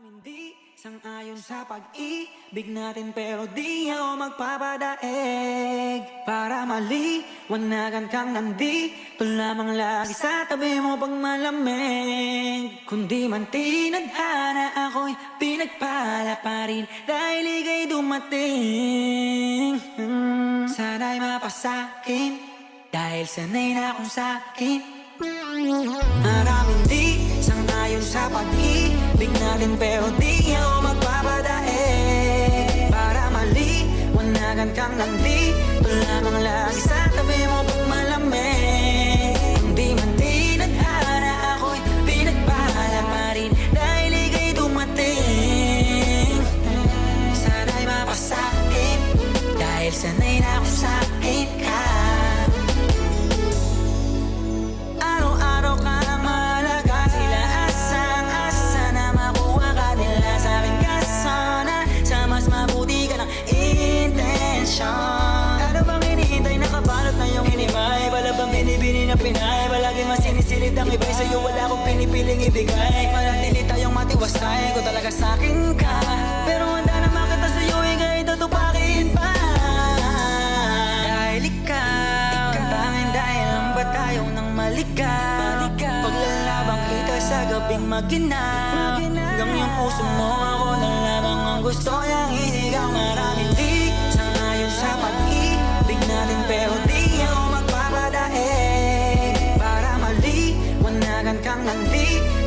Maraming di sang-ayon sa pag-ibig natin, pero di ako magpapadaig. Para maliwanagan kang nandito lamang lagi sa tabi mo pag malamig. Kundi man tinadhana ako'y pinagpala pa rin dahil ika'y dumating. Sana'y mapasakin dahil sanay na akong sakin. Maraming di sang-ayon sa pag-ibig natin, pero di ako magpapadaig. Para maliwanagan kang nandito lamang lagi sa tabi mo pag malamig. Hindi man tinadhana ako'y pinagpala pa rin dahil ika'y dumating. Sana'y mapasakin dahil sanay na akong sakin ka. Ano bang hinihintay, nakabalot na yung hinimay? Wala bang binibini na Pinay? Palagi mas sinisilid ang iba'y sa'yo, wala akong pinipiling ibigay. Manatili tayong matiwasay, kung talaga sa'kin ka. Pero handa na makita sa'yo, ika'y tutupakin pa. Dahil ikaw ang tanging dahil lang ba tayong nang maligaw? Paglalabang kita sa gabing maginaw, hanggang yung puso mo ako na lamang ang gusto niyang isigaw. Maraming di sa pag-ibig natin, pero di ako magpapadaig. Para maliwanagan kang nandito